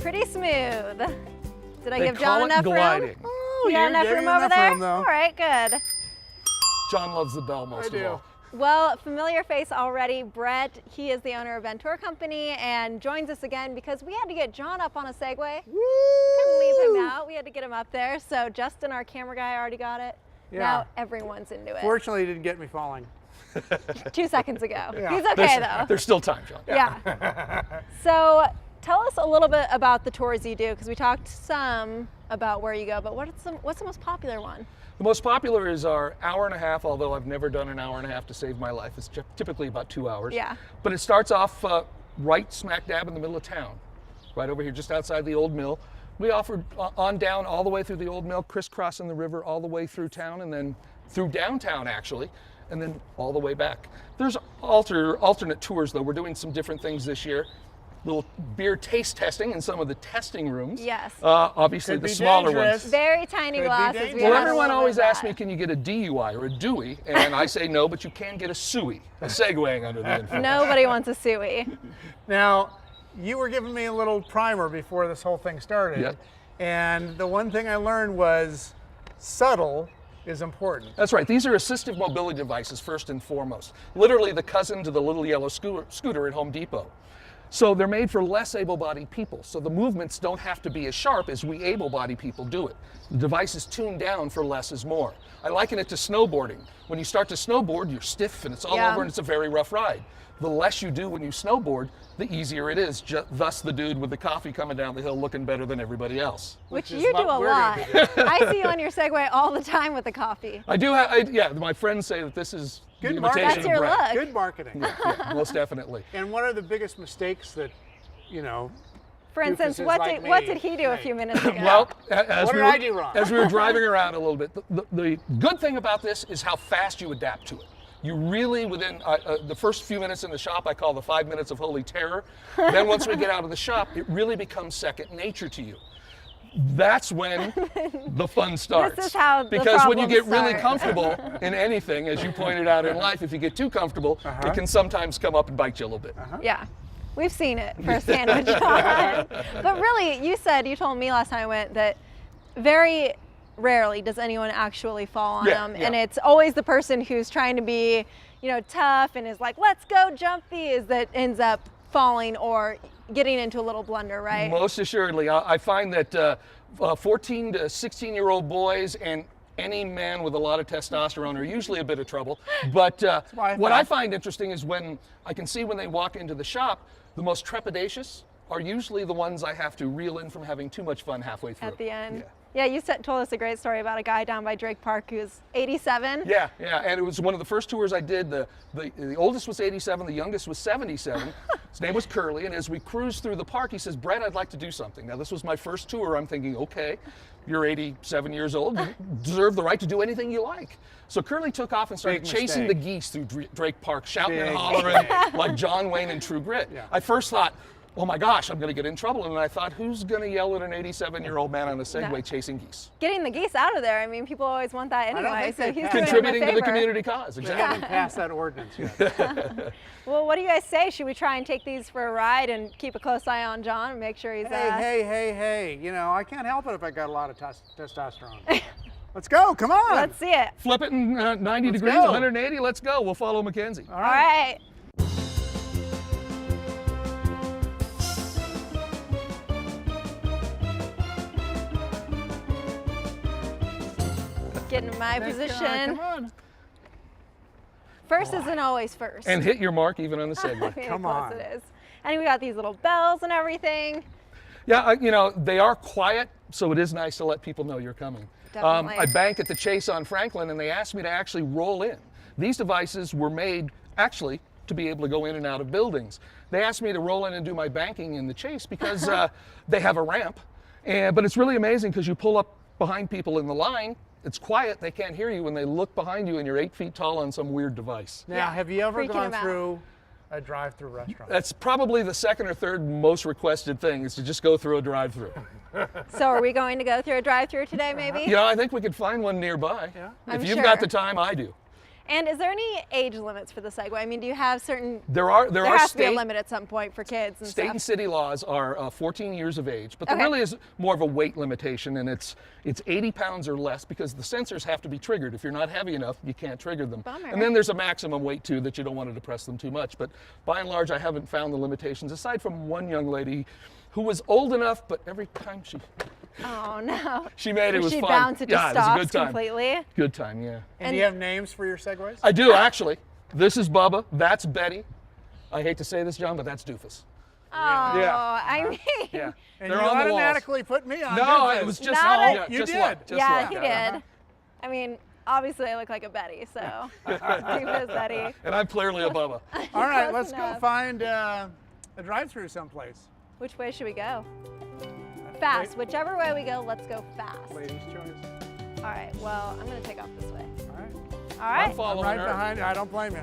Pretty smooth. Did I give call John it enough gliding. room? Oh, You got enough room over enough there? room, though. All right, good. John loves the bell most I of do. all. Well, familiar face already, Brett. He is the owner of Bend Tour Company and joins us again because we had to get John up on a Segway. Couldn't leave him out. We had to get him up there. So Justin, our camera guy, already got it. Yeah. Now everyone's into it. Fortunately, he didn't get me falling. 2 seconds ago. Yeah. He's okay though. There's still time, John. Yeah. So tell us a little bit about the tours you do, because we talked some about where you go, but what's the most popular one? The most popular is our hour and a half, although I've never done an hour and a half to save my life. It's typically about 2 hours. Yeah. But it starts off right smack dab in the middle of town, right over here just outside the old mill. We offer on down all the way through the old mill, crisscrossing the river all the way through town, and then through downtown actually, and then all the way back. There's alternate tours though. We're doing some different things this year. Little beer taste testing in some of the testing rooms. Yes. Obviously Could the be smaller dangerous. ones. Very tiny Could be glasses. dangerous. We Well, had a everyone little always bit of asks me, that. can you get a DUI or a Dewey? And I say no, but you can get a SUI, a Segwaying under the influence. Nobody wants a suey. Now, you were giving me a little primer before this whole thing started. Yep. And the one thing I learned was subtle is important. That's right. These are assistive mobility devices first and foremost. Literally the cousin to the little yellow scooter at Home Depot. So they're made for less able-bodied people. So the movements don't have to be as sharp as we able-bodied people do it. The device is tuned down for less is more. I liken it to snowboarding. When you start to snowboard, you're stiff and it's all Yeah. over and it's a very rough ride. The less you do when you snowboard, the easier it is. Thus the dude with the coffee coming down the hill looking better than everybody else. Which is you do what a we're lot. gonna I see you on your Segway all the time with the coffee. I do have, yeah, my friends say that this is Good the marketing. imitation That's your of Brett. look. Good marketing. Yeah, most definitely. And what are the biggest mistakes that, you know, For instance, Doofuses what like did what me did he do a make. few minutes ago? Well, as What we did were, I do wrong? as we were driving around a little bit, the good thing about this is how fast you adapt to it. You really, within the first few minutes in the shop, I call the 5 minutes of holy terror. Then once we get out of the shop, it really becomes second nature to you. That's when the fun starts. This is how the because when you get problems really start. comfortable in anything, as you pointed out in life, if you get too comfortable, it can sometimes come up and bite you a little bit. Yeah, we've seen it firsthand with John. But really, you told me last time I went that very rarely does anyone actually fall on Yeah, them, yeah. and it's always the person who's trying to be, tough and is like, let's go jump these, that ends up falling or getting into a little blunder, right? Most assuredly. I find that 14 to 16-year-old boys and any man with a lot of testosterone are usually a bit of trouble. But what I find interesting is when I can see when they walk into the shop, the most trepidatious are usually the ones I have to reel in from having too much fun halfway through. At the end. Yeah. Yeah, you told us a great story about a guy down by Drake Park who's 87. Yeah, and it was one of the first tours I did. The oldest was 87, the youngest was 77. His name was Curly, and as we cruised through the park, he says, Brett, I'd like to do something. Now, this was my first tour. I'm thinking, okay, you're 87 years old. You deserve the right to do anything you like. So Curly took off and started Big chasing mistake. the geese through Drake Park, shouting Big and hollering like John Wayne in True Grit. Yeah. I first thought, oh my gosh, I'm going to get in trouble. And then I thought, who's going to yell at an 87-year-old man on a Segway No. chasing geese? Getting the geese out of there, I mean, people always want that don't anyway, think so they he's can. doing Contributing them a to the favor. community cause, they exactly. haven't passed that ordinance yet. Well, what do you guys say? Should we try and take these for a ride and keep a close eye on John and make sure he's Hey, I can't help it if I got a lot of testosterone. Let's go, come on. Let's see it. Flip it in 90 Let's degrees, go. 180, let's go. We'll follow Mackenzie. All All right. right. Get in my position. Come on. First isn't always first. And hit your mark even on the Segway. Maybe Come close on. it is. And we got these little bells and everything. Yeah, they are quiet, so it is nice to let people know you're coming. Definitely. I bank at the Chase on Franklin, and they asked me to actually roll in. These devices were made, actually, to be able to go in and out of buildings. They asked me to roll in and do my banking in the Chase because they have a ramp. But it's really amazing because you pull up behind people in the line, it's quiet, they can't hear you when they look behind you and you're 8 feet tall on some weird device. Now, Yeah, have you ever freaking gone them out. through a drive-through restaurant? That's probably the second or third most requested thing is to just go through a drive-through. So are we going to go through a drive-through today, maybe? I think we could find one nearby. Yeah. I'm If you've sure. got the time, I do. And is there any age limits for the Segway? I mean, do you have certain? There are has to be a state, limit at some point for kids and state stuff. and city laws are 14 years of age, but there Okay. really is more of a weight limitation, and it's 80 pounds or less because the sensors have to be triggered. If you're not heavy enough, you can't trigger them. Bummer. And then there's a maximum weight too that you don't want to depress them too much. But by and large, I haven't found the limitations aside from one young lady who was old enough, but every time Oh no. she made it was she fun. bounce, it just Yeah, it was a stops good time. completely. Good time, yeah. And do you have names for your Segways? I do actually. This is Bubba. That's Betty. I hate to say this, John, but that's Doofus. Oh, Yeah. I mean. Yeah. And They're you on the walls. automatically put me on. No, Doofus. it was just Not luck. a- Yeah, You just did. luck. Just Yeah, luck. he did. I mean, obviously I look like a Betty, so Doofus Betty. And I'm clearly a Bubba. All right, Close let's go enough. find a drive-through someplace. Which way should we go? Fast. Whichever way we go, let's go fast. Ladies' choice. All right. Well, I'm gonna take off this way. All right. All right. I'm following right her. behind you. I don't blame you.